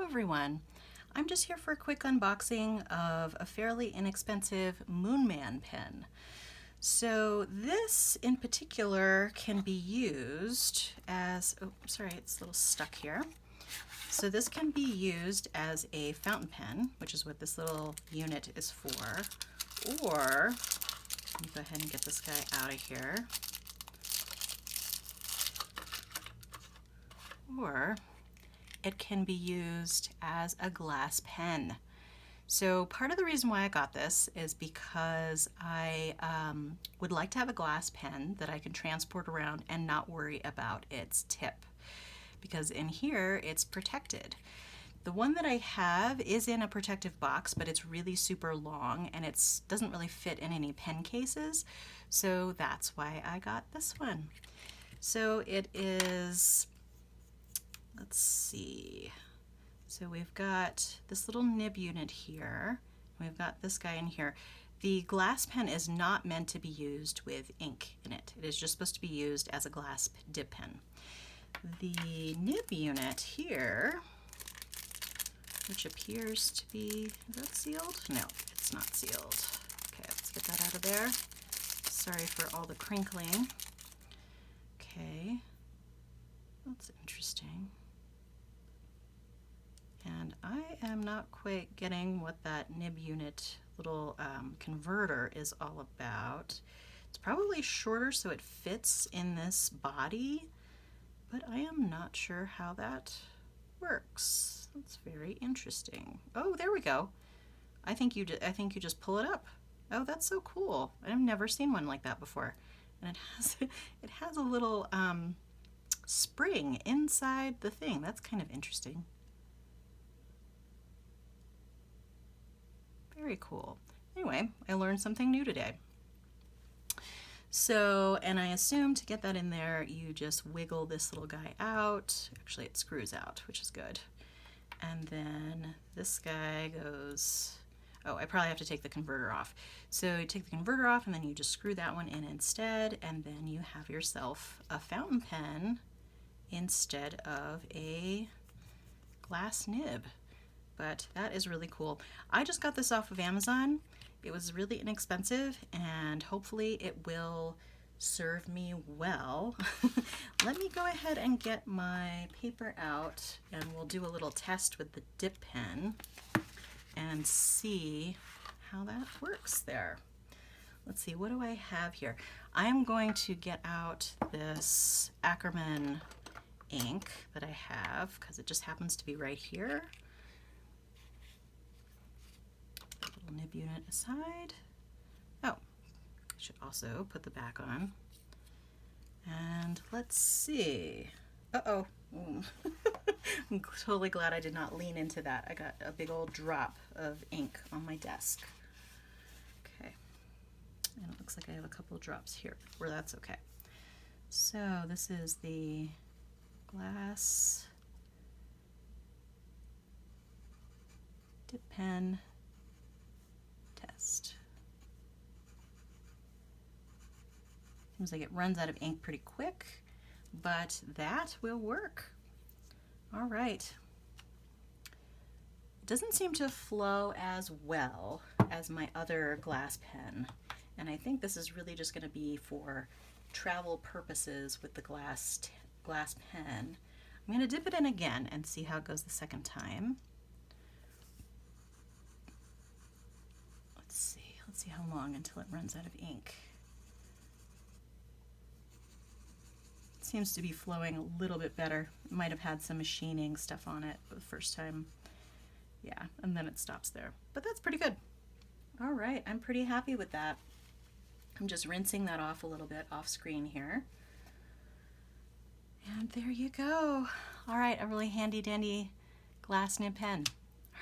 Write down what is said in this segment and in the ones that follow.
everyone. I'm just here for a quick unboxing of a fairly inexpensive Moonman pen. So this in particular can be used as, oh sorry, it's a little stuck here. So this can be used as a fountain pen, which is what this little unit is for. Or, let me go ahead and get this guy out of here. Or it can be used as a glass pen. So part of the reason why I got this is because I would like to have a glass pen that I can transport around and not worry about its tip, because in here it's protected. The one that I have is in a protective box, but it's really super long and it doesn't really fit in any pen cases, so that's why I got this one. So it is, let's see, so we've got this little nib unit here, we've got this guy in here. The glass pen is not meant to be used with ink in it. It is just supposed to be used as a glass dip pen. The nib unit here, which appears to be, is that sealed? No, it's not sealed. Okay, let's get that out of there. Sorry for all the crinkling. Okay, that's interesting. And I am not quite getting what that nib unit little converter is all about. It's probably shorter so it fits in this body, but I am not sure how that works. That's very interesting. Oh, there we go. I think you just pull it up. Oh, that's so cool. I've never seen one like that before. And it has a little spring inside the thing. That's kind of interesting. Very cool. Anyway, I learned something new today. So, and I assume to get that in there, you just wiggle this little guy out. Actually, it screws out, which is good. And then this guy goes, oh, I probably have to take the converter off. So you take the converter off and then you just screw that one in instead, and then you have yourself a fountain pen instead of a glass nib. But that is really cool. I just got this off of Amazon. It was really inexpensive and hopefully it will serve me well. Let me go ahead and get my paper out and we'll do a little test with the dip pen and see how that works there. Let's see, what do I have here? I am going to get out this Ackerman ink that I have because it just happens to be right here. Nib unit aside. Oh, I should also put the back on. And let's see. Uh-oh. I'm totally glad I did not lean into that. I got a big old drop of ink on my desk. Okay. And it looks like I have a couple drops here, where that's okay. So this is the glass dip pen test. Seems like it runs out of ink pretty quick, but that will work. All right. It doesn't seem to flow as well as my other glass pen, and I think this is really just going to be for travel purposes with the glass pen. I'm going to dip it in again and see how it goes the second time. Let's see how long until it runs out of ink. It seems to be flowing a little bit better. It might have had some machining stuff on it the first time. Yeah, and then it stops there. But that's pretty good. All right, I'm pretty happy with that. I'm just rinsing that off a little bit off screen here. And there you go. All right, a really handy dandy glass nib pen.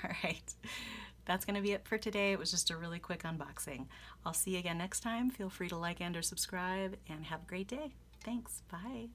All right. That's going to be it for today. It was just a really quick unboxing. I'll see you again next time. Feel free to like and or subscribe and have a great day. Thanks. Bye.